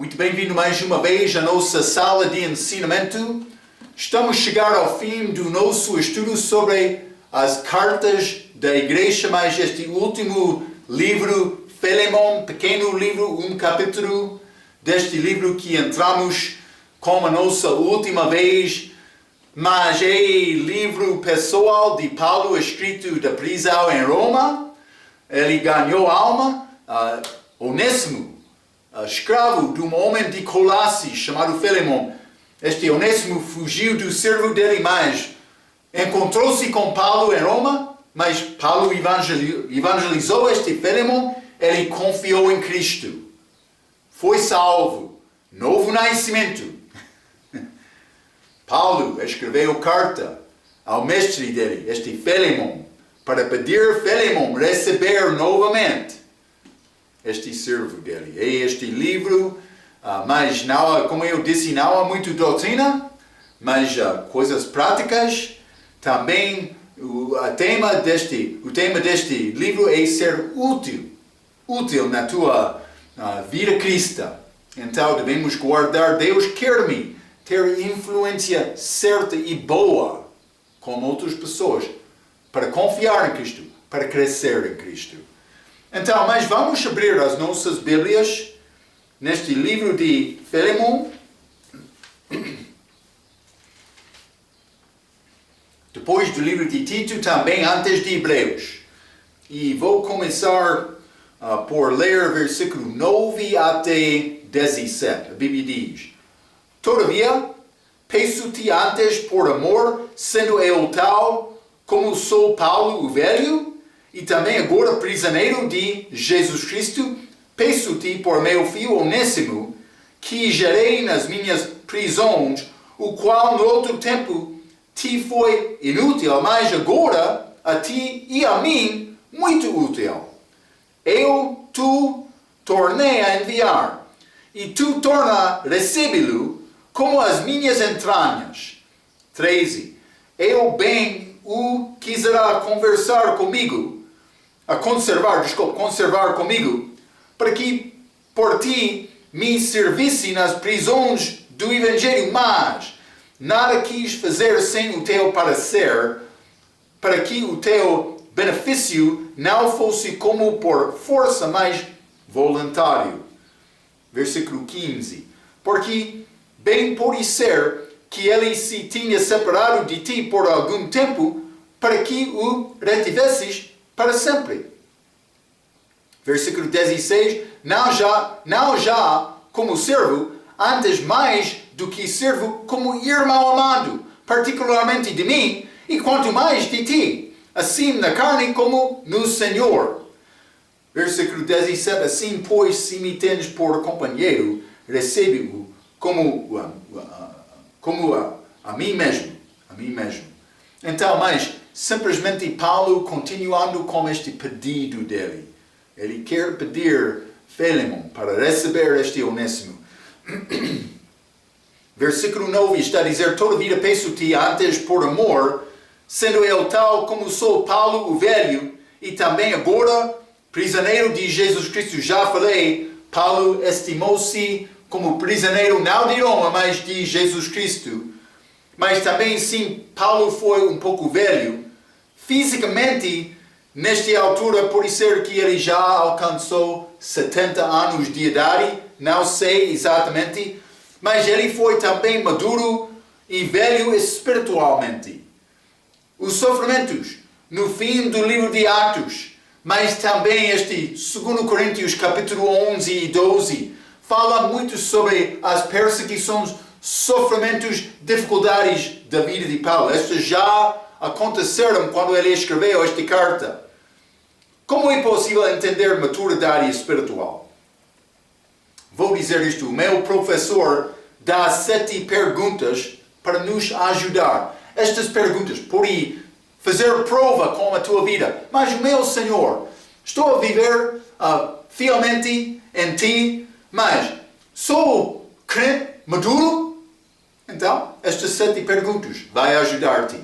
Muito bem-vindo mais uma vez à nossa sala de ensinamento. Estamos a chegar ao fim do nosso estudo sobre as cartas da igreja, mas este último livro, Filemon, pequeno livro, um capítulo deste livro que entramos como a nossa última vez, mas é livro pessoal de Paulo, escrito da prisão em Roma. Ele ganhou alma, Onésimo, escravo de um homem de Colossos chamado Filemon. Este Onésimo fugiu do servo dele, mas encontrou-se com Paulo em Roma, mas Paulo evangelizou este Filemon, ele confiou em Cristo. Foi salvo, novo nascimento. Paulo escreveu carta ao mestre dele, este Filemon, para pedir Filemon receber novamente este servo dele. É este livro, mas não, como eu disse, não há muito doutrina, mas coisas práticas. Também o tema deste livro é ser útil na tua vida cristã. Então devemos guardar. Deus quer-me ter influência certa e boa com outras pessoas, para confiar em Cristo, para crescer em Cristo. Então, mas vamos abrir as nossas Bíblias neste livro de Filemon. Depois do livro de Tito, também antes de Hebreus. E vou começar por ler versículo 9 até 17. A Bíblia diz: Todavia, peço-te antes por amor, sendo eu tal como sou Paulo o velho, e também agora prisioneiro de Jesus Cristo, peço-te por meu filho Onésimo, que gerei nas minhas prisões, o qual no outro tempo te foi inútil, mas agora a ti e a mim muito útil. Eu tu tornei a enviar, e tu torna a recebê-lo como as minhas entranhas. 13. Eu bem o quiserá conservar comigo, para que por ti me servisse nas prisões do Evangelho, mas nada quis fazer sem o teu parecer, para que o teu benefício não fosse como por força, mas voluntário. Versículo 15. Porque bem pode ser que ele se tinha separado de ti por algum tempo, para que o retivesses para sempre. Versículo 16. Não já como servo, antes mais do que servo, como irmão amado, particularmente de mim, e quanto mais de ti, assim na carne como no Senhor. Versículo 17. Assim, pois, se me tens por companheiro, recebe-o como a mim mesmo. Então, mas simplesmente Paulo continuando com este pedido dele. Ele quer pedir Filemon para receber este Onésimo. Versículo 9 está a dizer: Todavia peço-te antes por amor, sendo eu tal como sou Paulo o velho, e também agora prisioneiro de Jesus Cristo. Já falei, Paulo estimou-se como prisioneiro não de Roma, mas de Jesus Cristo. Mas também, sim, Paulo foi um pouco velho. Fisicamente, nesta altura, pode ser que ele já alcançou 70 anos de idade, não sei exatamente, mas ele foi também maduro e velho espiritualmente. Os sofrimentos no fim do livro de Atos, mas também este 2 Coríntios capítulo 11 e 12, fala muito sobre as perseguições, sofrimentos, dificuldades da vida de Paulo. Estas já aconteceram quando ele escreveu esta carta. Como é possível entender maturidade espiritual? Vou dizer isto. O meu professor dá 7 perguntas para nos ajudar. Estas perguntas podem fazer prova com a tua vida. Mas o meu Senhor, estou a viver fielmente em ti, mas sou crente maduro? Então, estas 7 perguntas vai ajudar-te.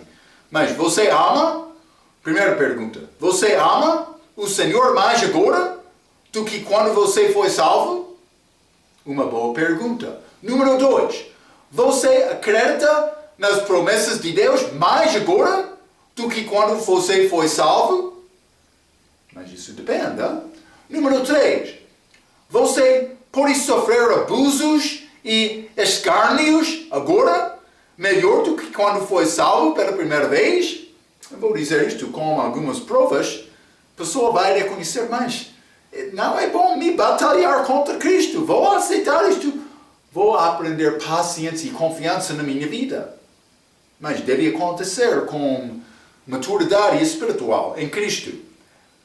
Mas você ama? Primeira pergunta. Você ama o Senhor mais agora do que quando você foi salvo? Uma boa pergunta. Número 2. Você acredita nas promessas de Deus mais agora do que quando você foi salvo? Mas isso depende. Hein? Número 3. Você pode sofrer abusos e escárnios agora melhor do que quando foi salvo pela primeira vez? Eu vou dizer isto com algumas provas. A pessoa vai reconhecer, mas não é bom me batalhar contra Cristo. Vou aceitar isto. Vou aprender paciência e confiança na minha vida. Mas deve acontecer com maturidade espiritual em Cristo.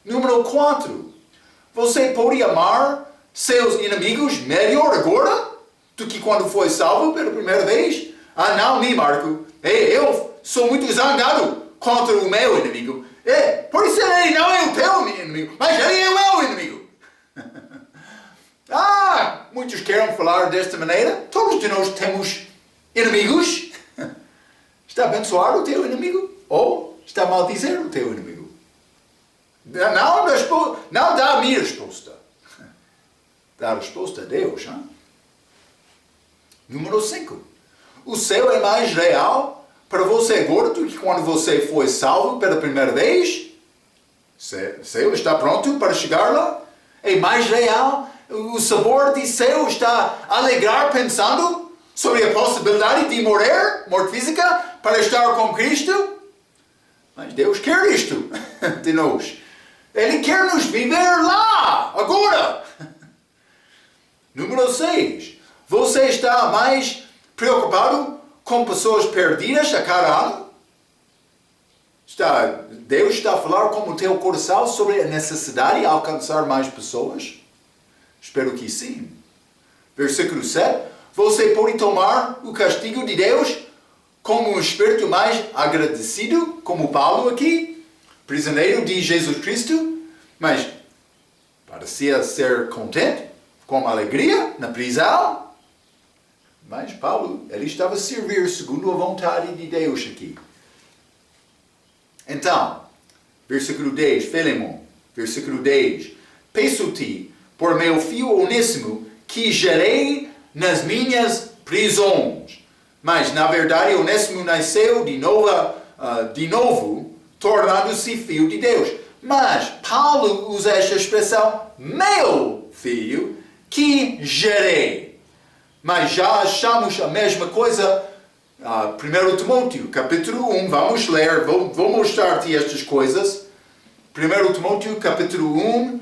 Número 4. Você pode amar seus inimigos melhor agora do que quando foi salvo pela primeira vez? Ah, não, Marco. Eu sou muito zangado contra o meu inimigo. Por isso ele não é o teu inimigo, mas ele é o meu inimigo. Muitos querem falar desta maneira. Todos de nós temos inimigos. Está a abençoar o teu inimigo? Ou está a maldizer o teu inimigo? Não dá a minha resposta. Dá a resposta a Deus. Hein? Número 5. O céu é mais real para você agora do que quando você foi salvo pela primeira vez? O céu está pronto para chegar lá? É mais real? O sabor de céu está a alegrar pensando sobre a possibilidade de morrer, morte física, para estar com Cristo? Mas Deus quer isto de nós. Ele quer nos viver lá, agora. Número 6. Você está mais preocupado com pessoas perdidas a cada ano? Deus está a falar com o teu coração sobre a necessidade de alcançar mais pessoas? Espero que sim. Versículo 7. Você pode tomar o castigo de Deus como um espírito mais agradecido, como Paulo aqui, prisioneiro de Jesus Cristo, mas parecia ser contente, com alegria na prisão. Mas Paulo, ele estava a servir segundo a vontade de Deus aqui. Então, versículo 10, Filemon, versículo 10. Peço-te, por meu filho Onésimo, que gerei nas minhas prisões. Mas, na verdade, Onésimo nasceu de novo, tornando-se filho de Deus. Mas Paulo usa esta expressão, meu filho, que gerei. Mas já achamos a mesma coisa. 1 Timóteo, capítulo 1, vamos ler, vou mostrar-te estas coisas. 1 Timóteo, capítulo 1,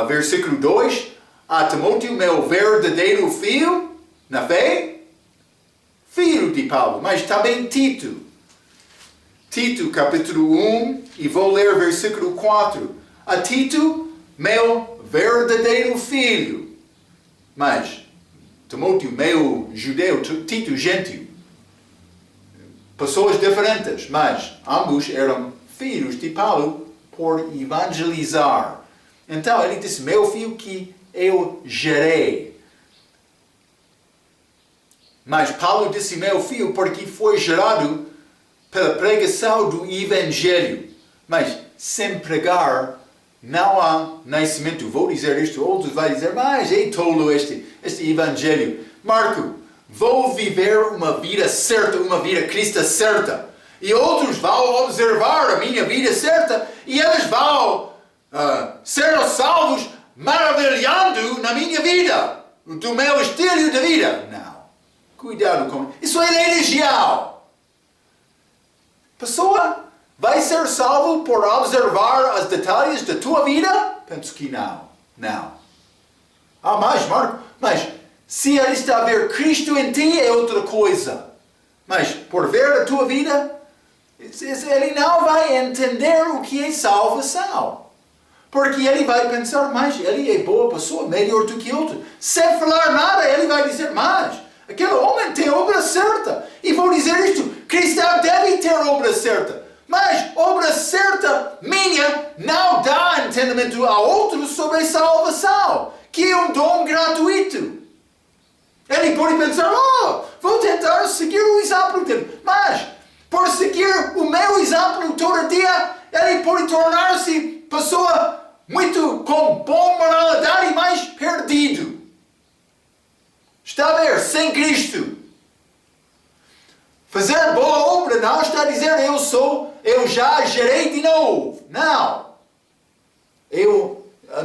versículo 2. A Timóteo, meu verdadeiro filho, na fé, filho de Paulo, mas também Tito. Tito, capítulo 1, e vou ler versículo 4. A Tito, meu verdadeiro filho. Mas Timóteo, meu judeu, Tito, gentio. Pessoas diferentes, mas ambos eram filhos de Paulo por evangelizar. Então ele disse, meu filho que eu gerei. Mas Paulo disse, meu filho, porque foi gerado pela pregação do Evangelho. Mas sem pregar não há nascimento. Vou dizer isto, outros vão dizer, mas é tolo este Evangelho. Marco, vou viver uma vida certa, uma vida cristã certa. E outros vão observar a minha vida certa e eles vão ser salvos maravilhando na minha vida, do meu estilo de vida. Não. Cuidado com isso. É religião. Pessoa vai ser salvo por observar os detalhes da tua vida? Penso que não. Não. Marco, mas se ele está a ver Cristo em ti é outra coisa. Mas por ver a tua vida, ele não vai entender o que é salvação. Porque ele vai pensar, mas ele é boa pessoa, melhor do que outro. Sem falar nada, ele vai dizer, mas aquele homem tem obra certa. E vou dizer isto, cristão deve ter obra certa. Mas obra certa minha não dá entendimento a outros sobre salvação, que é um dom gratuito. Ele pode pensar, vou tentar seguir o exemplo dele. Mas, por seguir o meu exemplo todo dia, ele pode tornar-se pessoa muito com boa moralidade, mas perdido. Está a ver? Sem Cristo. Fazer boa obra não está a dizer eu já gerei de novo. Não.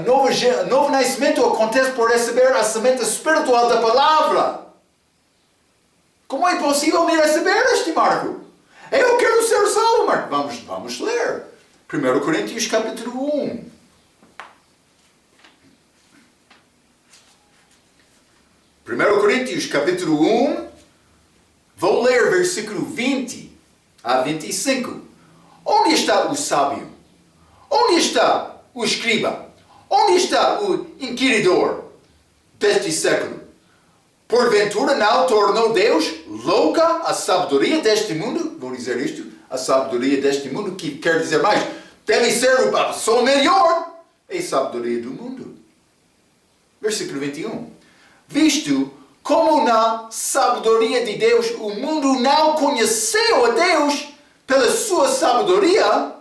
Novo nascimento acontece por receber a semente espiritual da palavra. Como é possível me receber este Marco? Eu quero ser salvo, Marco. Vamos ler. 1 Coríntios capítulo 1. 1 Coríntios capítulo 1. Vou ler versículo 20 a 25. Onde está o sábio? Onde está o escriba? Onde está o inquiridor deste século? Porventura não tornou Deus louca a sabedoria deste mundo? Vou dizer isto, a sabedoria deste mundo, que quer dizer mais, deve ser a pessoa melhor, é a sabedoria do mundo. Versículo 21. Visto como na sabedoria de Deus o mundo não conheceu a Deus pela sua sabedoria,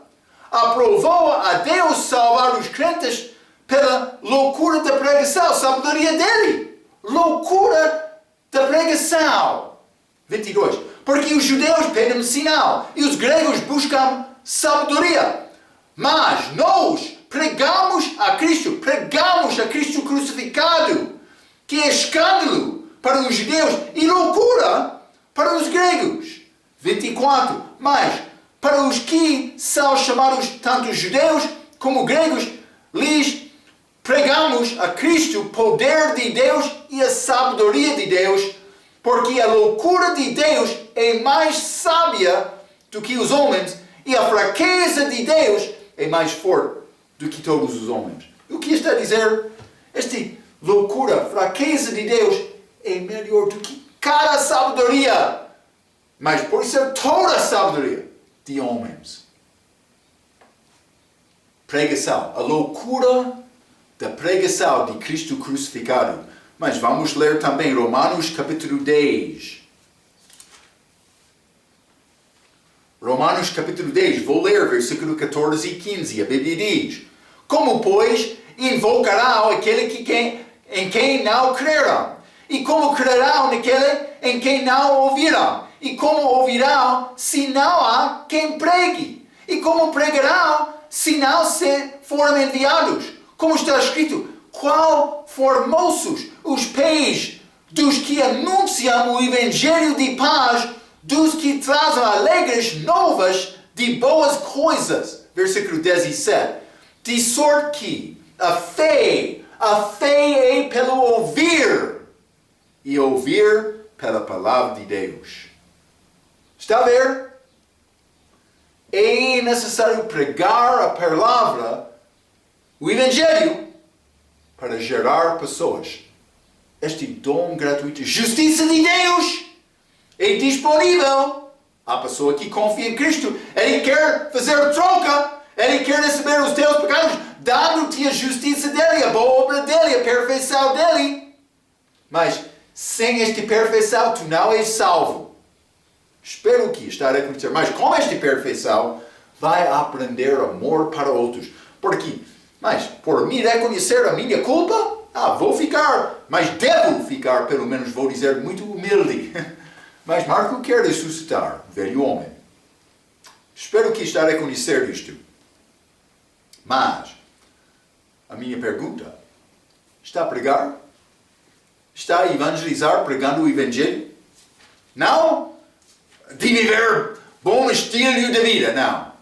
aprovou a Deus salvar os crentes pela loucura da pregação, a sabedoria dele. Loucura da pregação. 22. Porque os judeus pedem sinal e os gregos buscam sabedoria. Mas nós pregamos a Cristo crucificado, que é escândalo para os judeus e loucura para os gregos. 24. Mas para os que são chamados tanto judeus como gregos, lhes pregamos a Cristo, poder de Deus e a sabedoria de Deus, porque a loucura de Deus é mais sábia do que os homens e a fraqueza de Deus é mais forte do que todos os homens. O que está a dizer? Esta loucura, fraqueza de Deus é melhor do que cada sabedoria, mas pode ser toda a sabedoria de homens. Pregação, a loucura da pregação de Cristo crucificado. Mas vamos ler também Romanos capítulo 10. Romanos capítulo 10, vou ler versículo 14 e 15. A Bíblia diz: como, pois, invocarão aquele em quem não creram? E como crerão naquele em quem não ouvirão? E como ouvirão se não há quem pregue? E como pregarão se não se forem enviados? Como está escrito: qual formosos os pés dos que anunciam o evangelho de paz, dos que trazem alegres novas de boas coisas. Versículo 17. De sorte que a fé é pelo ouvir, e ouvir pela palavra de Deus. Está a ver? É necessário pregar a palavra, o evangelho, para gerar pessoas. Este dom gratuito, justiça de Deus, é disponível à pessoa que confia em Cristo. Ele quer fazer troca, ele quer receber os teus pecados, dando-te a justiça dele, a boa obra dele, a perfeição dele. Mas sem esta perfeição, tu não és salvo. Espero que está a acontecer. Mas com esta perfeição, vai aprender amor para outros. Mas por me reconhecer a minha culpa, vou ficar, mas devo ficar, pelo menos vou dizer, muito humilde. Mas Marco quer ressuscitar, velho homem. Espero que está a reconhecer isto. Mas, a minha pergunta, está a pregar? Está a evangelizar pregando o evangelho? Não? De viver bom estilo de vida, não.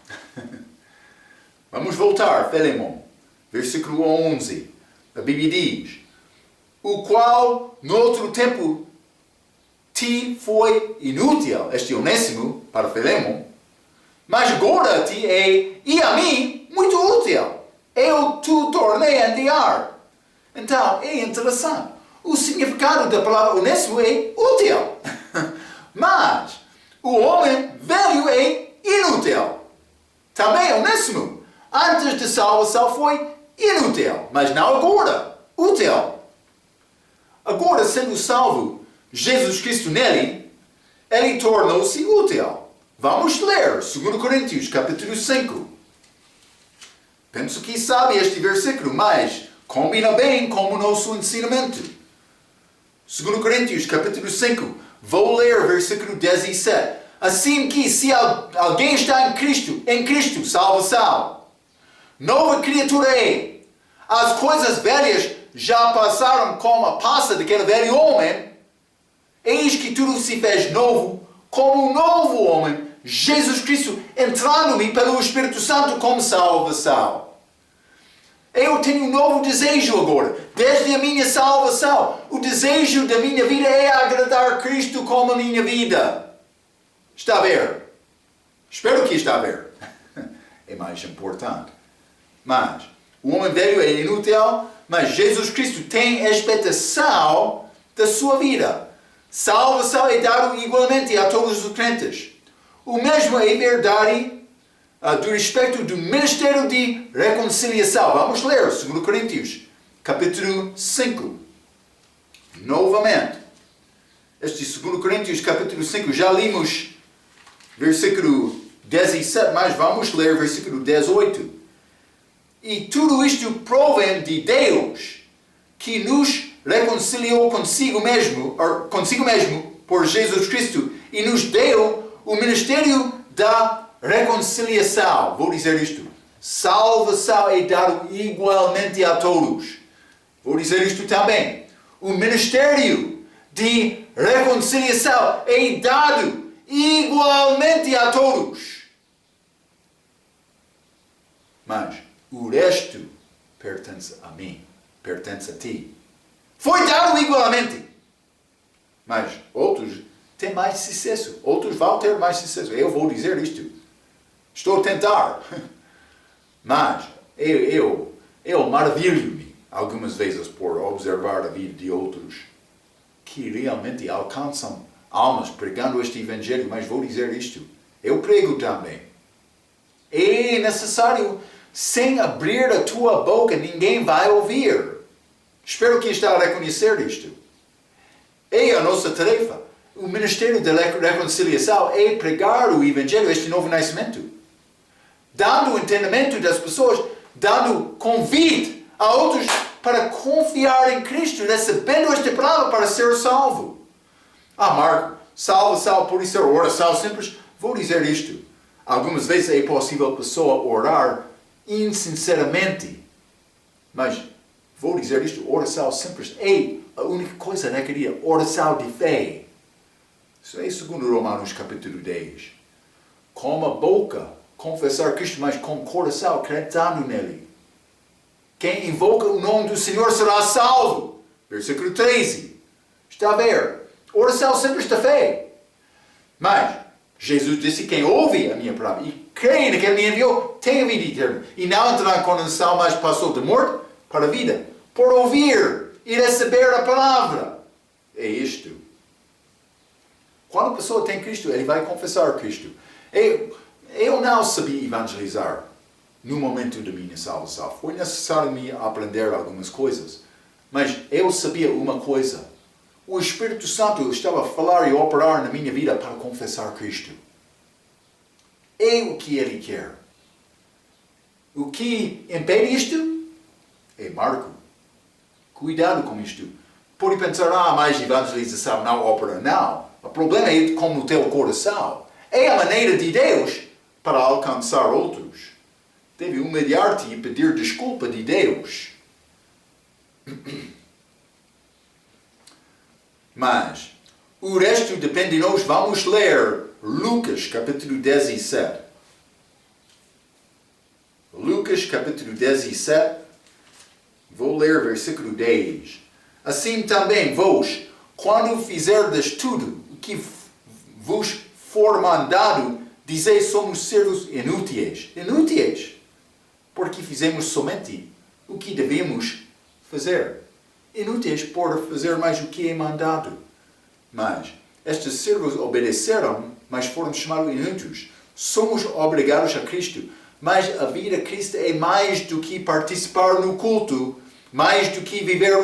Vamos voltar, Filemon. Versículo 11. A Bíblia diz: o qual, no outro tempo, te foi inútil, este Onésimo, para Filemon, mas agora te é, e a mim, muito útil. Eu te tornei a enviar. Então, é interessante. O significado da palavra Onésimo é útil. Mas, o homem velho é inútil. Também Onésimo, antes da salvação, foi inútil, mas não agora, útil. Agora, sendo salvo, Jesus Cristo nele, ele tornou-se útil. Vamos ler 2 Coríntios, capítulo 5. Penso que sabe este versículo, mas combina bem com o nosso ensinamento. 2 Coríntios, capítulo 5. Vou ler versículo 17. Assim que se alguém está em Cristo, salvação. Nova criatura é. As coisas velhas já passaram como a passa daquele velho homem. Eis que tudo se fez novo, como um novo homem, Jesus Cristo, entrando-me pelo Espírito Santo como salvação. Eu tenho um novo desejo agora, desde a minha salvação. O desejo da minha vida é agradar Cristo como a minha vida. Está a ver? Espero que está a ver. É mais importante. Mas, o homem velho é inútil, mas Jesus Cristo tem expectação da sua vida. Salvação é dado igualmente a todos os crentes. O mesmo é verdade do respeito do ministério de reconciliação. Vamos ler 2 Coríntios, capítulo 5. Novamente. Este 2 Coríntios, capítulo 5, já limos versículo 17, mas vamos ler versículo 18. E tudo isto provém de Deus, que nos reconciliou consigo mesmo por Jesus Cristo e nos deu o ministério da reconciliação. Vou dizer isto. Salvação é dado igualmente a todos. Vou dizer isto também. O ministério de reconciliação é dado igualmente a todos. Mas o resto pertence a mim, pertence a ti. Foi dado igualmente. Mas outros têm mais sucesso. Outros vão ter mais sucesso. Eu vou dizer isto. Estou a tentar. Mas eu maravilho-me algumas vezes por observar a vida de outros que realmente alcançam almas pregando este evangelho. Mas vou dizer isto. Eu prego também. É necessário, sem abrir a tua boca, ninguém vai ouvir. Espero que está a reconhecer isto. É a nossa tarefa. O ministério da reconciliação é pregar o evangelho, este novo nascimento. Dando entendimento das pessoas, dando convite a outros para confiar em Cristo, recebendo esta palavra para ser salvo. Marco, salvação, por isso é oração simples. Vou dizer isto. Algumas vezes é possível a pessoa orar insinceramente. Mas vou dizer isto, oração simples é a única coisa naquele dia, oração de fé. Isso é segundo Romanos capítulo 10. Com a boca confessar Cristo, mas com o coração acreditando nele. Quem invoca o nome do Senhor será salvo. Versículo 13. Está a ver? Oração simples da fé. Mas Jesus disse, quem ouve a minha palavra e crê naquele que me enviou, tem a vida eterna. E não entrará em condenação, mas passou de morte para a vida. Por ouvir e receber a palavra. É isto. Quando a pessoa tem Cristo, ele vai confessar Cristo. Eu não sabia evangelizar no momento da minha salvação. Foi necessário me aprender algumas coisas. Mas eu sabia uma coisa. O Espírito Santo estava a falar e a operar na minha vida para confessar Cristo. É o que Ele quer. O que impede isto é Marco. Cuidado com isto. Pode pensar, mas evangelização não opera. Não. O problema é como o teu coração. É a maneira de Deus para alcançar outros. Deve humilhar-te e pedir desculpa de Deus. Mas o resto depende de nós. Vamos ler Lucas capítulo 17. Lucas capítulo 17. Vou ler versículo 10. Assim também vós, quando fizerdes tudo o que vos for mandado, dizeis somos servos inúteis. Inúteis. Porque fizemos somente o que devemos fazer. Inúteis por fazer mais o que é mandado. Mas estes servos obedeceram, mas foram chamados inúteis. Somos obrigados a Cristo. Mas a vida a Cristo é mais do que participar no culto, mais do que viver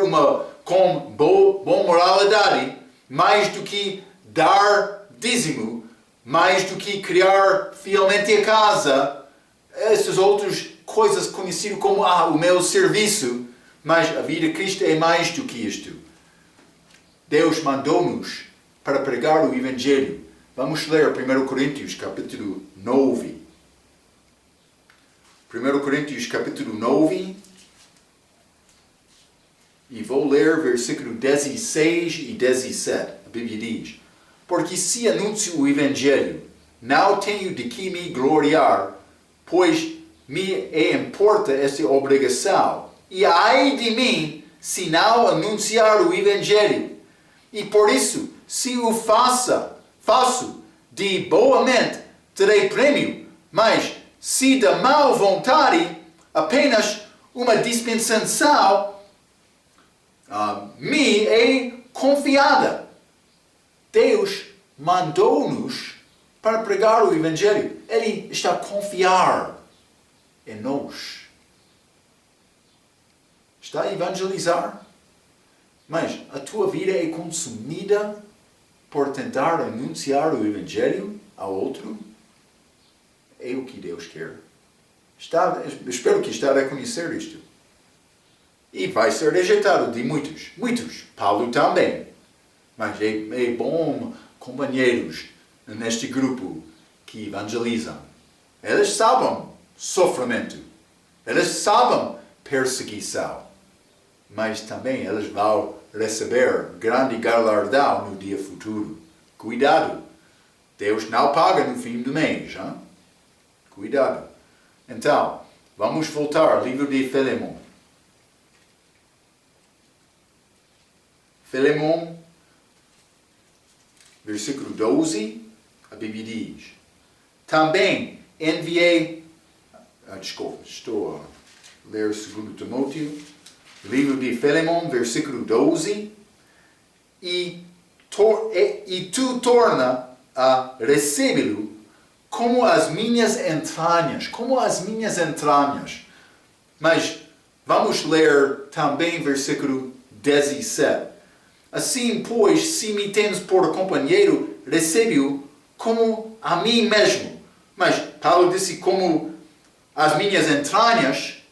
com boa moralidade, mais do que dar dízimo, mais do que criar fielmente a casa. Essas outras coisas conhecidas como o meu serviço. Mas a vida de Cristo é mais do que isto. Deus mandou-nos para pregar o Evangelho. Vamos ler 1 Coríntios, capítulo 9. 1 Coríntios, capítulo 9. E vou ler versículo 16 e 17. A Bíblia diz: porque se anuncio o Evangelho, não tenho de que me gloriar, pois me importa esta obrigação. E ai de mim, se não anunciar o Evangelho. E por isso, se o faço de boa mente, terei prêmio. Mas se de má vontade, apenas uma dispensação me é confiada. Deus mandou-nos para pregar o Evangelho. Ele está a confiar em nós. Está a evangelizar. Mas a tua vida é consumida por tentar anunciar o Evangelho ao outro? É o que Deus quer. Espero que está a reconhecer isto. E vai ser rejeitado de muitos. Muitos. Paulo também. Mas é bom companheiros neste grupo que evangelizam. Eles sabem sofrimento. Eles sabem perseguição. Mas também eles vão receber grande galardão no dia futuro. Cuidado. Deus não paga no fim do mês. Hein? Cuidado. Então, vamos voltar ao livro de Filemon. Filemon, versículo 12, a Bíblia diz: também enviei... desculpa, estou a ler 2 Timóteo. Livro de Filemon, versículo 12. E tu torna a recebê-lo como as minhas entranhas. Como as minhas entranhas. Mas vamos ler também versículo 17. Assim, pois, se me tens por companheiro, recebe-o como a mim mesmo. Mas Paulo disse como as minhas entranhas,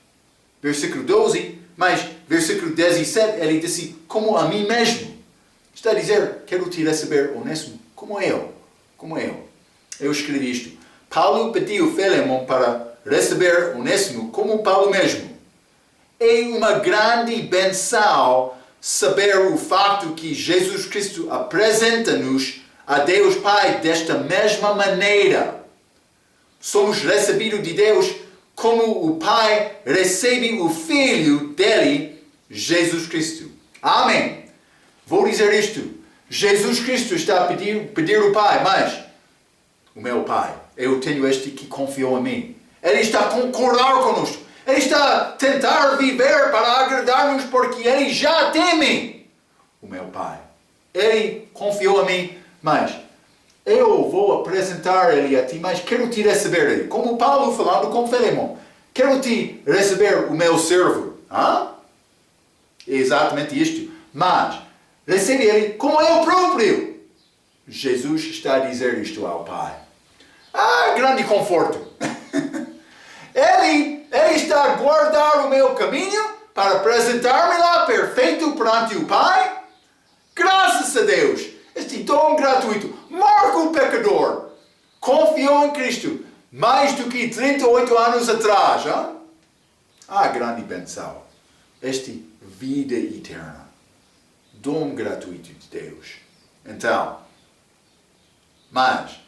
versículo 12, mas versículo 17 ele disse como a mim mesmo. Está a dizer, quero te receber Onésimo como eu. Como eu. Eu escrevi isto. Paulo pediu Filemon para receber Onésimo como Paulo mesmo. É uma grande benção saber o facto que Jesus Cristo apresenta-nos a Deus Pai desta mesma maneira. Somos recebidos de Deus como o Pai recebe o Filho dele, Jesus Cristo. Amém. Vou dizer isto. Jesus Cristo está a pedir ao Pai, mas o meu Pai, eu tenho este que confiou em mim. Ele está a concordar conosco. Ele está a tentar viver para agradar-nos porque Ele já teme o meu Pai. Ele confiou em mim, mas eu vou apresentar Ele a ti, mas quero te receber Ele. Como Paulo falando com Filemon. Quero te receber o meu servo. É exatamente isto. Mas recebe Ele como eu próprio. Jesus está a dizer isto ao Pai. Grande conforto. Ele está a guardar o meu caminho para apresentar-me lá perfeito perante o Pai. Graças a Deus. Este dom gratuito. Marca o pecador. Confiou em Cristo mais do que 38 anos atrás. Grande benção. Esta vida eterna. Dom gratuito de Deus. Então, mas,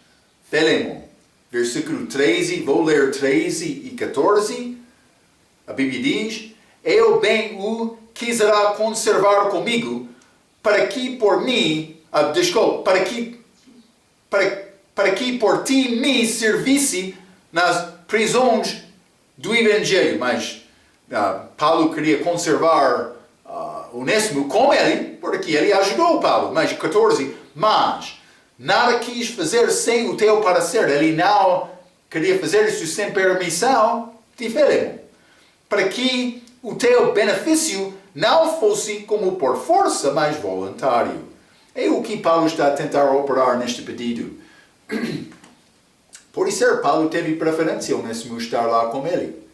Filemon, versículo 13, vou ler 13 e 14. A Bíblia diz: eu bem o quisera conservar comigo, para que por mim, para que por ti me servisse nas prisões do Evangelho. Mas Paulo queria conservar Onésimo com ele, porque ele ajudou Paulo. Mas 14, mas nada quis fazer sem o teu parecer. Ele não queria fazer isso sem permissão de Filemon. Para que o teu benefício não fosse como por força, mas voluntário. É o que Paulo está a tentar operar neste pedido. Por isso, Paulo teve preferência Onésimo estar lá com ele.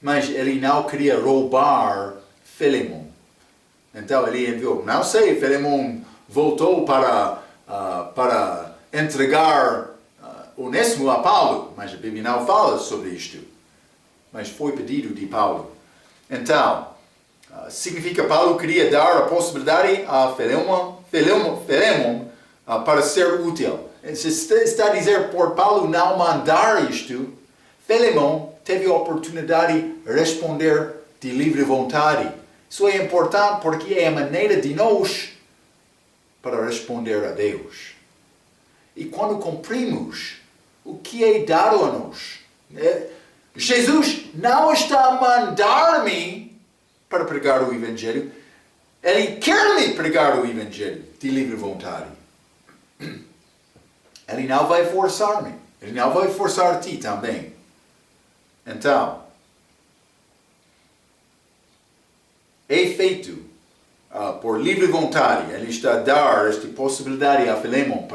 Mas ele não queria roubar Filemon. Então ele enviou. Não sei, Filemon voltou para entregar Onésimo a Paulo, mas a Bíblia não fala sobre isto. Mas foi pedido de Paulo. Então, significa que Paulo queria dar a possibilidade a Filemon para ser útil. Está a dizer, por Paulo não mandar isto, Filemon teve a oportunidade de responder de livre vontade. Isso é importante porque é a maneira de nós para responder a Deus. E quando cumprimos o que é dado a nós, Jesus não está a mandar-me para pregar o Evangelho. Ele quer me pregar o Evangelho de livre vontade. Ele não vai forçar-me. Ele não vai forçar ti também. Então, é feito por livre vontade. Ele está a dar esta possibilidade a Filemon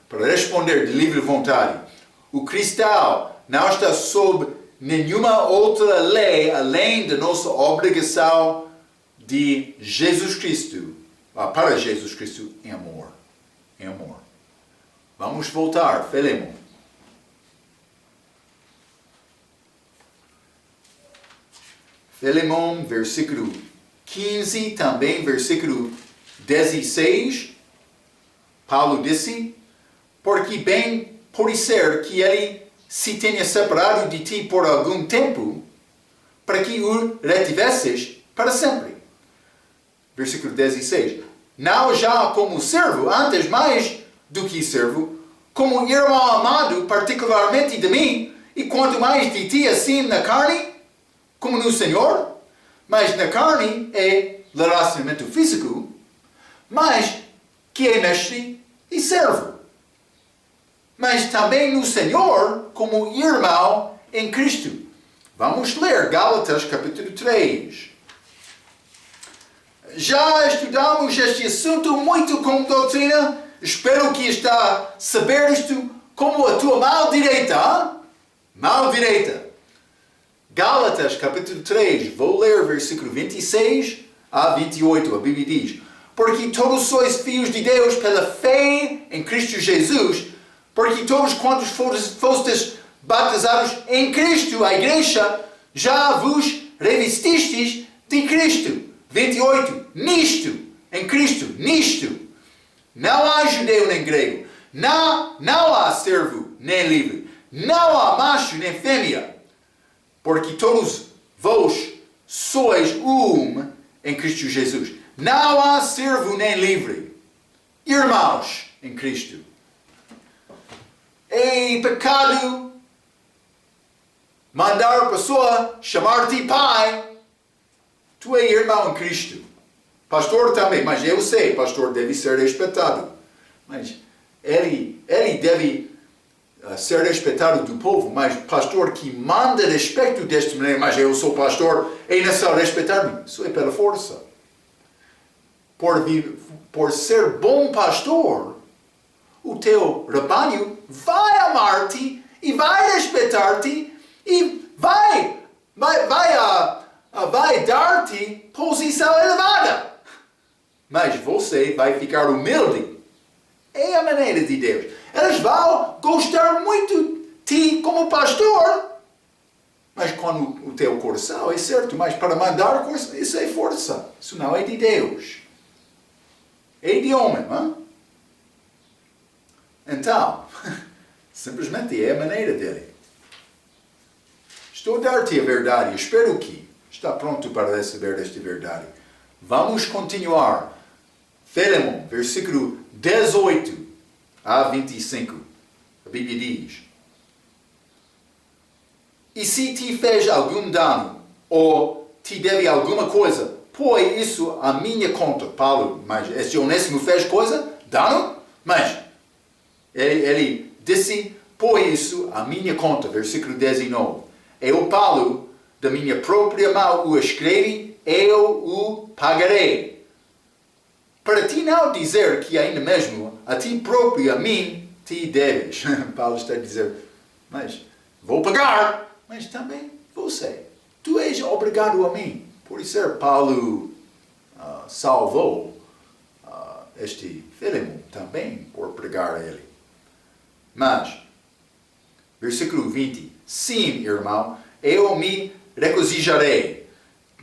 para responder de livre vontade. O cristão não está sob nenhuma outra lei além da nossa obrigação de Jesus Cristo, para Jesus Cristo em amor. Em amor. Vamos voltar, Filemon. Filemon, versículo 15, também versículo 16. Paulo disse, porque bem pode ser que ele se tenha separado de ti por algum tempo, para que o retivesses para sempre. Versículo 16. Não já como servo, antes mais do que servo, como irmão amado particularmente de mim, e quanto mais de ti assim na carne, como no Senhor, mas na carne é relacionamento físico, mas que é mestre e servo. Mas também no Senhor, como irmão em Cristo. Vamos ler Gálatas capítulo 3. Já estudamos este assunto muito com doutrina. Espero que está a saber isto como a tua mão direita. Hein? Mão direita. Gálatas capítulo 3. Vou ler versículo 26 a 28. A Bíblia diz, porque todos sois filhos de Deus pela fé em Cristo Jesus, porque todos quantos fostes batizados em Cristo, a igreja, já vos revestistes de Cristo. 28. Nisto, em Cristo, nisto. Não há judeu nem grego. Não há servo nem livre. Não há macho nem fêmea. Porque todos vós sois um em Cristo Jesus. Não há servo nem livre. Irmãos em Cristo. É pecado mandar a pessoa chamar-te pai. Tu és irmão em Cristo. Pastor também, mas eu sei, pastor deve ser respeitado. Mas ele deve ser respeitado do povo, mas pastor que manda respeito desta maneira, mas eu sou pastor, é necessário respeitar-me. Isso é pela força. Por ser bom pastor, o teu rebanho vai amar-te e vai respeitar-te e vai dar-te posição elevada. Mas você vai ficar humilde. É a maneira de Deus. Eles vão gostar muito de ti como pastor. Mas quando o teu coração é certo, mas para mandar coração, isso é força. Isso não é de Deus. É de homem, não? Então, simplesmente é a maneira dele. Estou a dar-te a verdade. Espero que está pronto para receber esta verdade. Vamos continuar. Filemon, versículo 18 a 25. A Bíblia diz, e se te fez algum dano, ou te deve alguma coisa, põe isso à minha conta. Paulo, mas este Onésimo fez coisa? Dano? Mas ele disse, põe isso à minha conta. Versículo 19. Eu, Paulo, da minha própria mão o escrevi, eu o pagarei. Para ti não dizer que ainda mesmo a ti próprio, a mim, te deves. Paulo está a dizer, mas vou pagar, mas também você. Tu és obrigado a mim. Por ser Paulo salvou este Filemon também por pregar a ele. Mas, versículo 20, sim, irmão, eu me regozijarei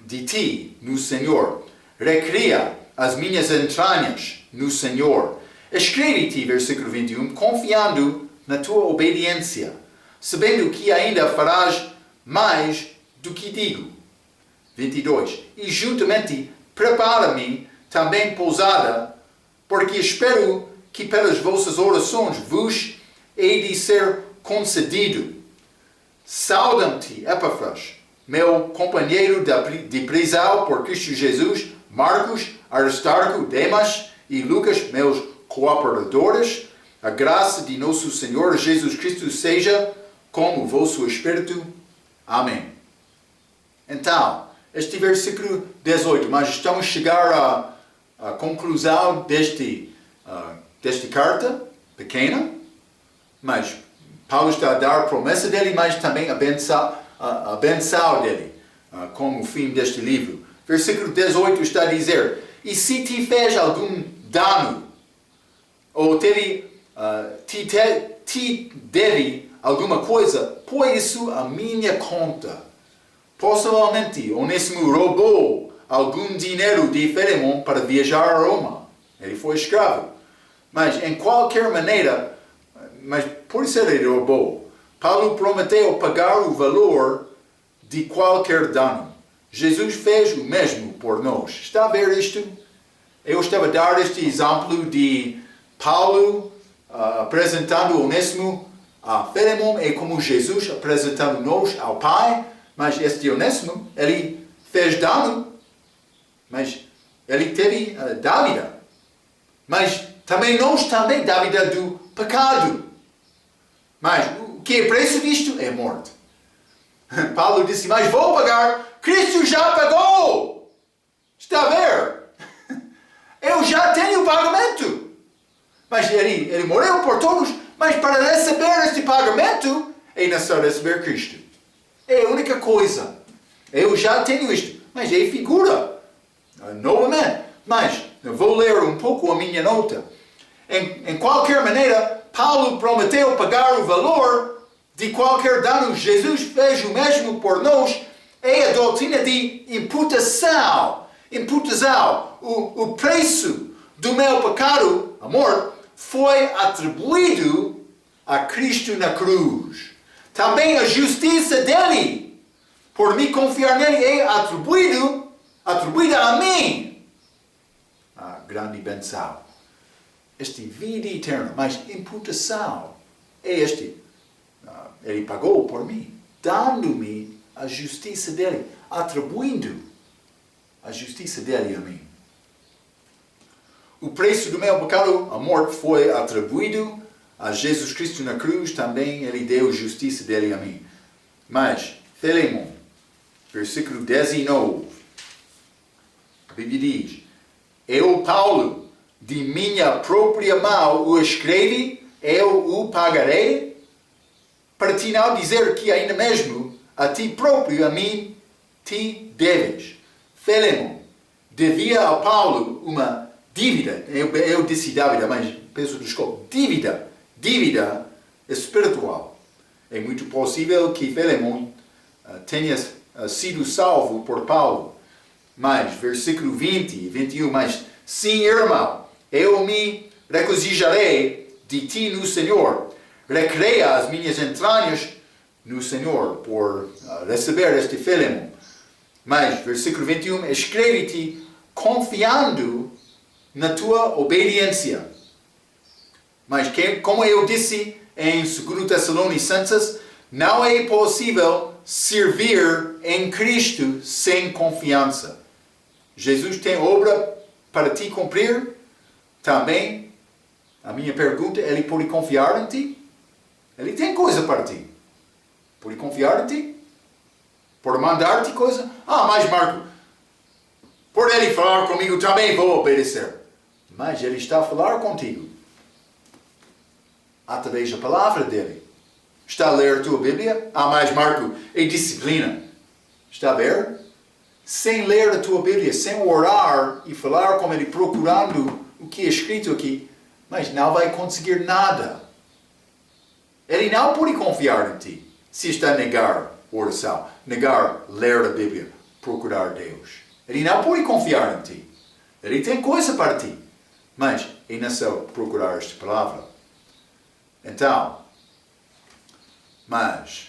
de ti no Senhor. Recria as minhas entranhas no Senhor. Escreve-te, versículo 21, confiando na tua obediência, sabendo que ainda farás mais do que digo. 22. E juntamente prepara-me também pousada, porque espero que pelas vossas orações vos hei de ser concedido. Saudam-te, Epafras, meu companheiro de prisão por Cristo Jesus, Marcos, Aristarco, Demas e Lucas, meus cooperadores. A graça de nosso Senhor Jesus Cristo seja com o vosso espírito. Amém. Então, este versículo 18, mas estamos a chegar à conclusão desta carta pequena, mas Paulo está a dar a promessa dele, mas também a benção dele, como o fim deste livro. Versículo 18 está a dizer, e se te fez algum dano, ou te deve alguma coisa, põe isso à minha conta. Possivelmente, Onésimo roubou algum dinheiro de Filemon para viajar a Roma. Ele foi escravo. Mas, em qualquer maneira, mas por isso ele roubou. Paulo prometeu pagar o valor de qualquer dano. Jesus fez o mesmo por nós. Está a ver isto? Eu estava a dar este exemplo de Paulo apresentando Onésimo a Filemon e como Jesus apresentando nós ao Pai. Mas este Onésimo, ele fez dano, mas ele teve dávida. Mas também nós também dávida do pecado. Mas o que é preço disto? É morte. Paulo disse, mas vou pagar, Cristo já pagou. Está a ver? Eu já tenho o pagamento. Mas ele morreu por todos, mas para receber este pagamento, é necessário receber Cristo. É a única coisa. Eu já tenho isto. Mas é figura. Novamente. Mas eu vou ler um pouco a minha nota. Em qualquer maneira, Paulo prometeu pagar o valor de qualquer dano. Jesus fez o mesmo por nós. É a doutrina de imputação. Imputação. O preço do meu pecado, a morte, foi atribuído a Cristo na cruz. Também a justiça dele, por me confiar nele, é atribuída a mim. A grande benção. Esta vida eterna, mas imputação é este. Ele pagou por mim, dando-me a justiça dele, atribuindo a justiça dele a mim. O preço do meu pecado, a morte, foi atribuído a Jesus Cristo na cruz. Também ele deu justiça dele a mim. Mas, Filemon, versículo 19, a Bíblia diz, eu, Paulo, de minha própria mão o escrevi, eu o pagarei, para ti não dizer que ainda mesmo a ti próprio, a mim, te deves. Filemon devia a Paulo uma dívida, eu disse dívida, mas peço desculpa, dívida espiritual. É muito possível que Filemon tenha sido salvo por Paulo. Mas, versículo 20 e 21, mas sim, irmão, eu me regozijarei de ti no Senhor. Recreia as minhas entranhas no Senhor por receber este Filemon. Mas, versículo 21, escreve-te confiando na tua obediência. Mas, como eu disse em 2 Tessalonicenses, não é possível servir em Cristo sem confiança. Jesus tem obra para te cumprir. Também, a minha pergunta, ele pode confiar em ti? Ele tem coisa para ti. Pode confiar em ti? Pode mandar-te coisa? Mas Marco, por ele falar comigo também vou obedecer. Mas ele está a falar contigo através da palavra dele. Está a ler a tua Bíblia? Mas Marco, é disciplina. Está a ver? sem ler a tua Bíblia, sem orar e falar como ele procurando o que é escrito aqui, mas não vai conseguir nada. Ele não pode confiar em ti se está a negar oração, negar ler a Bíblia, procurar Deus. Ele não pode confiar em ti. Ele tem coisa para ti, mas é não só procurar esta palavra. Então, mas,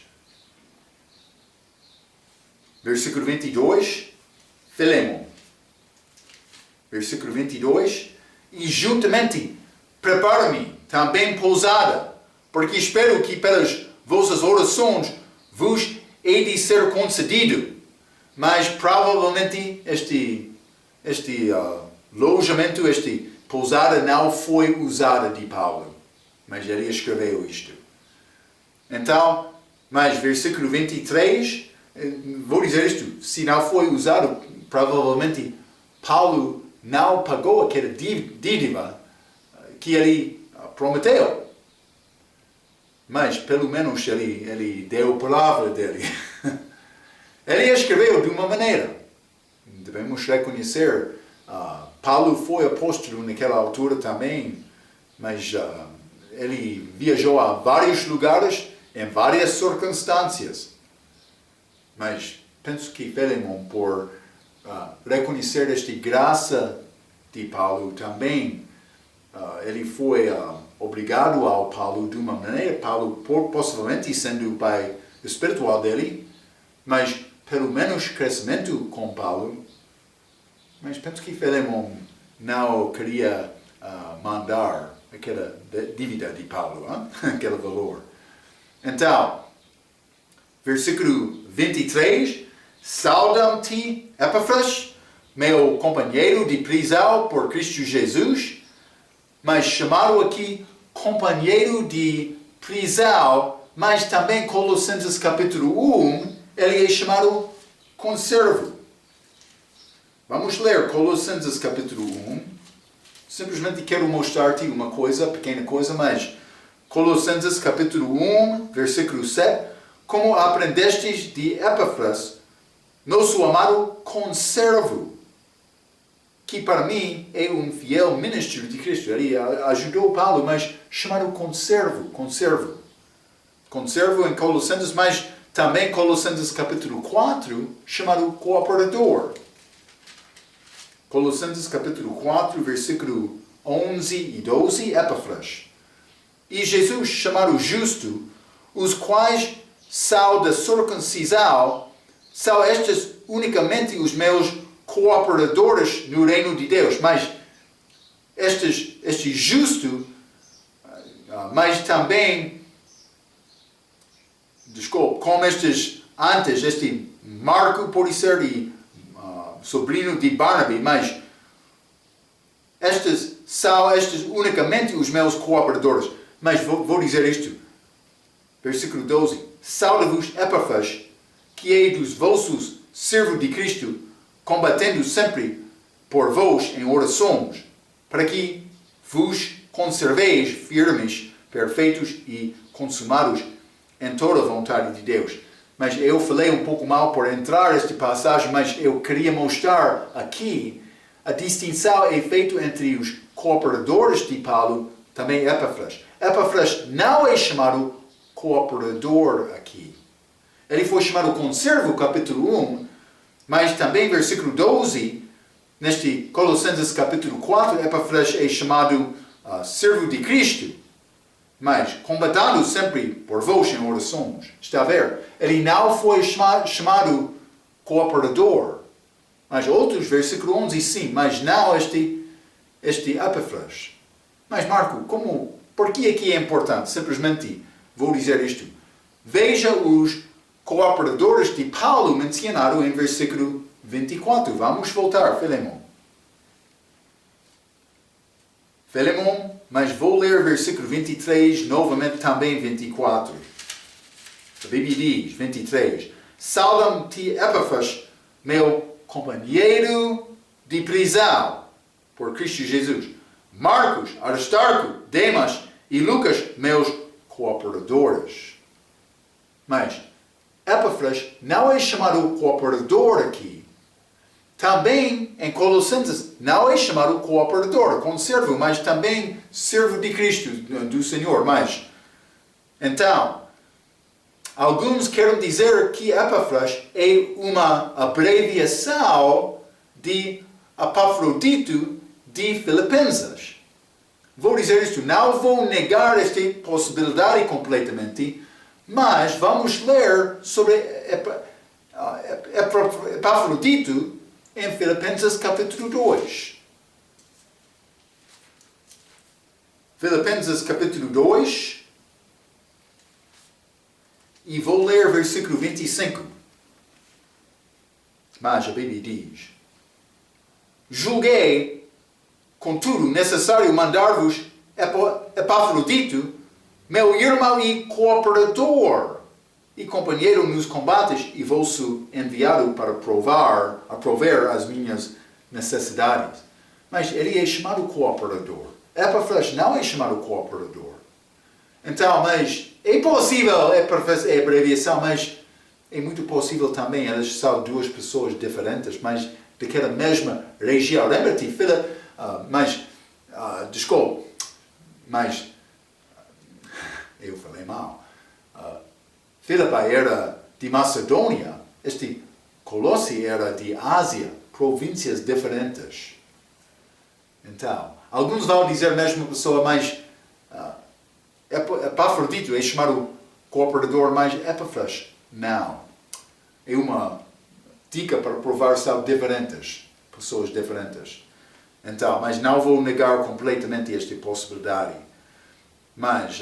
versículo 22, Filemon. Versículo 22, e juntamente prepara-me também pousada, porque espero que pelas vossas orações vos hei de ser concedido. Mas provavelmente este alojamento, esta pousada não foi usada de Paulo. Mas ele escreveu isto. Então, mas versículo 23, vou dizer isto, se não foi usado, provavelmente Paulo não pagou aquela dívida que ele prometeu. Mas pelo menos ele deu a palavra dele. Ele escreveu de uma maneira. Devemos reconhecer, Paulo foi apóstolo naquela altura também, mas ele viajou a vários lugares, em várias circunstâncias. Mas penso que Filemon, por reconhecer esta graça de Paulo também, ele foi obrigado ao Paulo de uma maneira, Paulo possivelmente sendo o pai espiritual dele, mas pelo menos crescimento com Paulo. Mas penso que Filemon não queria mandar aquela dívida de Paulo, aquele valor. Então, versículo 23, saudam-te, Epáfras, meu companheiro de prisão por Cristo Jesus, mas chamado aqui companheiro de prisão, mas também Colossenses capítulo 1, ele é chamado conservo. Vamos ler Colossenses capítulo 1. Simplesmente quero mostrar-te uma coisa, pequena coisa, mas Colossenses capítulo 1, versículo 7. Como aprendestes de Epáfras, nosso amado conservo, que para mim é um fiel ministro de Cristo. Ele ajudou Paulo, mas chamado conservo. Conservo em Colossenses, mas também Colossenses capítulo 4, chamado cooperador. Colossenses capítulo 4, versículo 11 e 12, Epáfras. E Jesus, chamado justo, os quais são da circuncisão, são estes unicamente os meus cooperadores no reino de Deus. Mas este justo, mas também, como estes antes, este Marco pode ser sobrinho de Barnaby, mas são estes unicamente os meus cooperadores. Mas vou dizer isto, versículo 12, sauda-vos Epáfras, que é dos vossos servos de Cristo, combatendo sempre por vós em orações, para que vos conserveis firmes, perfeitos e consumados em toda a vontade de Deus. Mas eu falei um pouco mal por entrar nesta passagem, mas eu queria mostrar aqui a distinção é feita entre os cooperadores de Paulo, também Epáfras. Epáfras não é chamado cooperador aqui. Ele foi chamado conservo, capítulo 1, mas também versículo 12, neste Colossenses capítulo 4, Epáfras é chamado servo de Cristo, mas combatendo sempre por vós em orações. Está a ver? Ele não foi chamado cooperador. Mas outros, versículo 11, sim, mas não este Epáfras. Mas Marco, por que aqui é importante? Simplesmente vou dizer isto. Veja os cooperadores de Paulo mencionados em versículo 24. Vamos voltar, Filemon. Mas vou ler versículo 23, novamente também 24. A Bíblia diz, 23. Saudam-te, Epáfras, meu companheiro de prisão por Cristo Jesus. Marcos, Aristarco, Demas e Lucas, meus cooperadores. Mas Epáfras não é chamado cooperador aqui, também em Colossenses não é chamado cooperador, conservo, mas também servo de Cristo, do Senhor. Mas, então, alguns querem dizer que Epáfras é uma abreviação de Epafrodito de Filipenses. Vou dizer isto, não vou negar esta possibilidade completamente, mas vamos ler sobre Epafrodito em Filipenses capítulo 2. Filipenses capítulo 2. E vou ler versículo 25. Mas a Bíblia diz: julguei, contudo, necessário mandar-vos Epafrodito, meu irmão e cooperador, e companheiro nos combates, e vosso enviado para prover as minhas necessidades. Mas ele é chamado cooperador. Epáfras não é chamado cooperador. Então, mas é possível, é abreviação, mas é muito possível também, elas são duas pessoas diferentes, mas daquela mesma região. Lembra-te, desculpe, mas eu falei mal. Filipe era de Macedônia, este Colossi era de Ásia, províncias diferentes. Então, alguns vão dizer a mesma pessoa, mas Epafrodito é chamado cooperador, mas Epáfras não. É uma dica para provar que são diferentes, pessoas diferentes. Então, mas não vou negar completamente esta possibilidade. Mas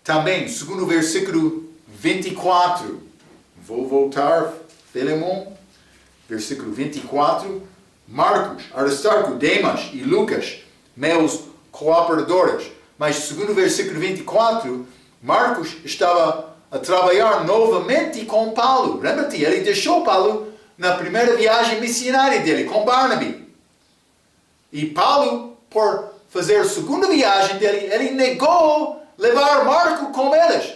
também, segundo o versículo 24, vou voltar, Filemon, versículo 24, Marcos, Aristarco, Demas e Lucas, meus cooperadores. Mas segundo o versículo 24, Marcos estava a trabalhar novamente com Paulo. Lembra-te, ele deixou Paulo na primeira viagem missionária dele, com Barnaby. E Paulo, por fazer a segunda viagem dele, ele negou levar Marco com eles.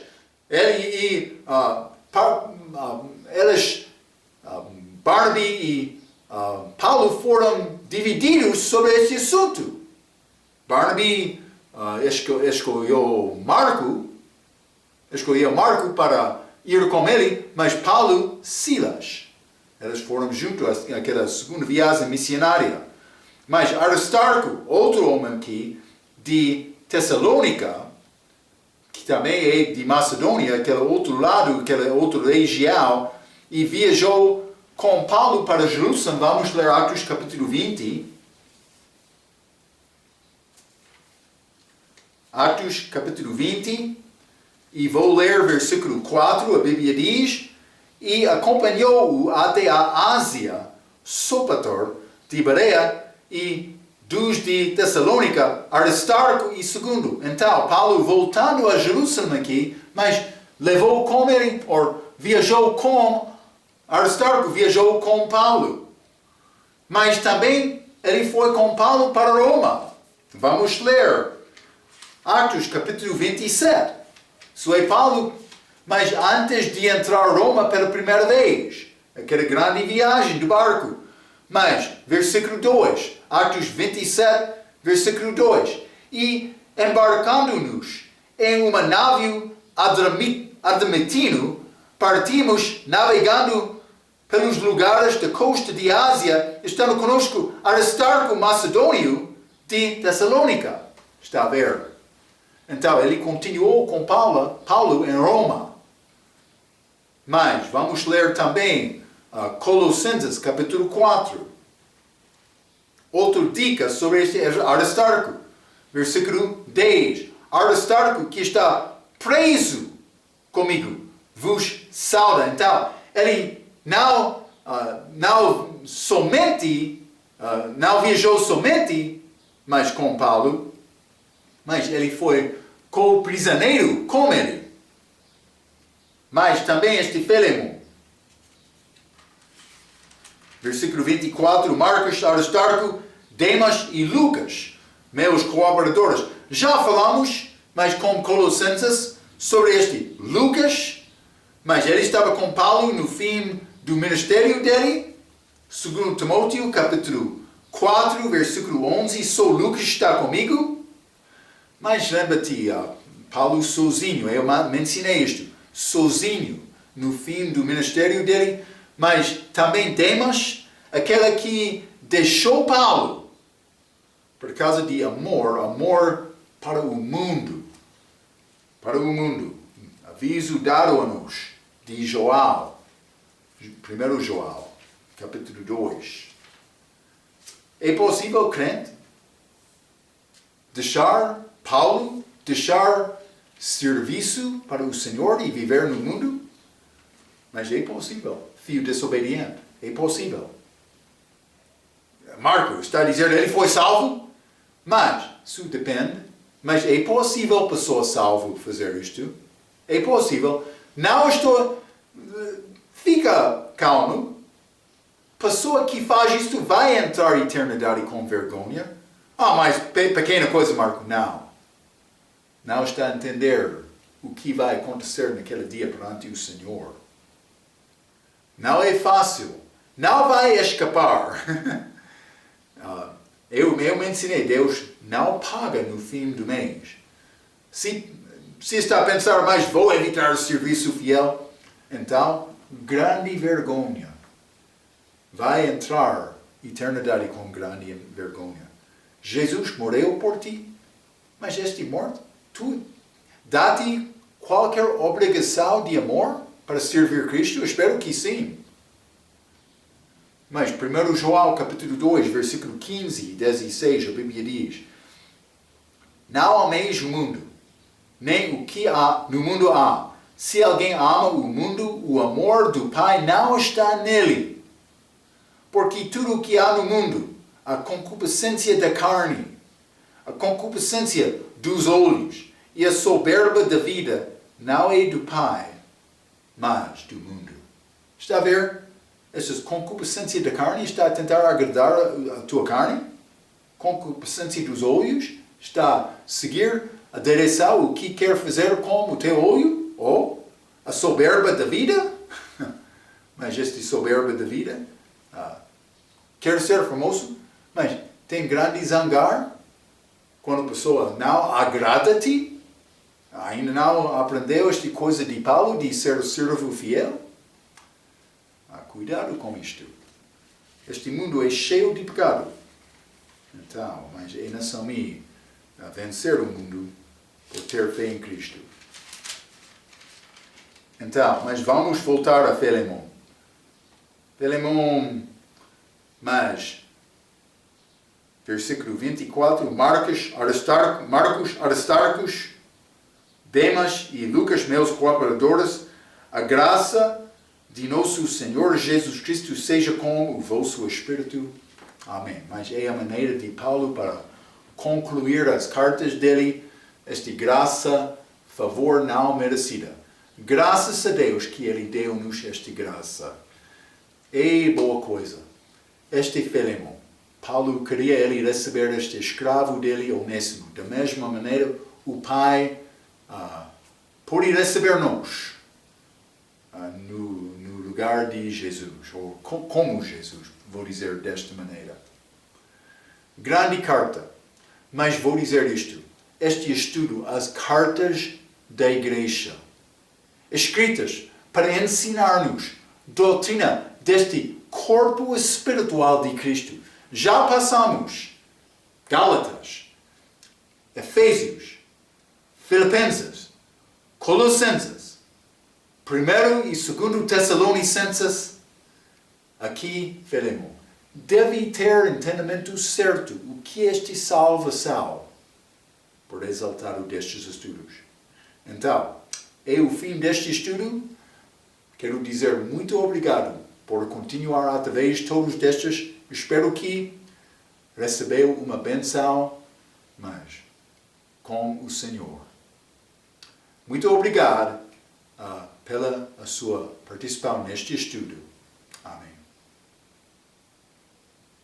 Barnaby e Paulo foram divididos sobre esse assunto. Barnaby escolheu Marco para ir com ele, mas Paulo, Silas. Eles foram juntos naquela segunda viagem missionária. Mas Aristarco, outro homem aqui, de Tessalônica, que também é de Macedônia, aquele outro lado, aquela outra região, e viajou com Paulo para Jerusalém. Vamos ler Atos capítulo 20. Atos capítulo 20, e vou ler versículo 4, a Bíblia diz: e acompanhou-o até a Ásia, Sópater de Bereia, e dos de Tessalônica, Aristarco e Segundo. Então, Paulo voltando a Jerusalém aqui, mas levou com ele, ou viajou com Aristarco, viajou com Paulo. Mas também ele foi com Paulo para Roma. Vamos ler Atos capítulo 27. Isso é Paulo, mas antes de entrar a Roma pela primeira vez, aquela grande viagem do barco. Mas, versículo 2, Atos 27, versículo 2. E embarcando-nos em uma navio adramítino, partimos navegando pelos lugares da costa de Ásia, estando conosco Aristarco Macedônio de Tessalônica. Está a ver? Então, ele continuou com Paulo em Roma. Mas, vamos ler também Colossenses, capítulo 4. Outra dica sobre este Aristarco. Versículo 10. Aristarco, que está preso comigo, vos sauda. Então, ele não viajou somente, mas com Paulo, mas ele foi co-prisioneiro com ele. Mas também este Filemon. Versículo 24, Marcos, Aristarco, Demas e Lucas, meus colaboradores. Já falamos, mas com Colossenses, sobre este Lucas, mas ele estava com Paulo no fim do ministério dele. 2 Timóteo, capítulo 4, versículo 11, só Lucas está comigo? Mas lembra-te, Paulo sozinho, eu mencionei isto, sozinho, no fim do ministério dele, mas também Demas, aquela que deixou Paulo, por causa de amor para o mundo. Para o mundo. Aviso dado a nós, de Joel, 1 Joel, capítulo 2. É possível, crente, deixar Paulo, deixar serviço para o Senhor e viver no mundo? Mas é possível. Filho desobediente. É possível. Marco está a dizer que ele foi salvo, mas isso depende. Mas é possível pessoa salva fazer isto? É possível. Não estou... Fica calmo. Pessoa que faz isto vai entrar na eternidade com vergonha. Mas pequena coisa, Marco. Não. Não está a entender o que vai acontecer naquele dia perante o Senhor. Não é fácil. Não vai escapar. Eu mencionei, Deus não paga no fim do mês. Se está a pensar, mas vou evitar o serviço fiel, então, grande vergonha. Vai entrar eternidade com grande vergonha. Jesus morreu por ti, mas este morte, tu dá-te qualquer obrigação de amor para servir Cristo? Eu espero que sim. Mas 1 João capítulo 2, versículo 15 e 16, a Bíblia diz: não ameis o mundo, nem o que há no mundo há. Se alguém ama o mundo, o amor do Pai não está nele. Porque tudo o que há no mundo, a concupiscência da carne, a concupiscência dos olhos e a soberba da vida, não é do Pai, mas do mundo. Está a ver? Essa concupiscência da carne está a tentar agradar a tua carne. Concupiscência dos olhos está a seguir a direção, o que quer fazer com o teu olho. Ou a soberba da vida. Mas este soberba da vida quer ser famoso, mas tem grande zangar quando a pessoa não agrada-te. Ainda não aprendeu esta coisa de Paulo, de ser servo fiel. Cuidado com isto. Este mundo é cheio de pecado. Então, mas é nossa mim a vencer o mundo por ter fé em Cristo. Então, mas vamos voltar a Filemon. Filemon, mas, versículo 24, Marcos, Aristarcos, Demas e Lucas, meus colaboradores, a graça de nosso Senhor Jesus Cristo seja com o vosso espírito. Amém. Mas é a maneira de Paulo para concluir as cartas dele, esta graça, favor não merecida. Graças a Deus que Ele deu-nos esta graça. É boa coisa. Este Filemon, Paulo queria ele receber este escravo dele, Onésimo. Da mesma maneira, o Pai pode receber nós no lugar de Jesus, ou como Jesus, vou dizer desta maneira. Grande carta, mas vou dizer isto. Este estudo, as cartas da igreja, escritas para ensinar-nos doutrina deste corpo espiritual de Cristo. Já passamos Gálatas, Efésios, Filipenses, Colossenses, 1 e 2 Tessalonicenses, aqui Filemon. Deve ter entendimento certo o que este salvação, por resultado destes estudos. Então, é o fim deste estudo. Quero dizer muito obrigado por continuar através de todos destes. Espero que recebeu uma benção, mas com o Senhor. Muito obrigado pela sua participação neste estudo. Amém.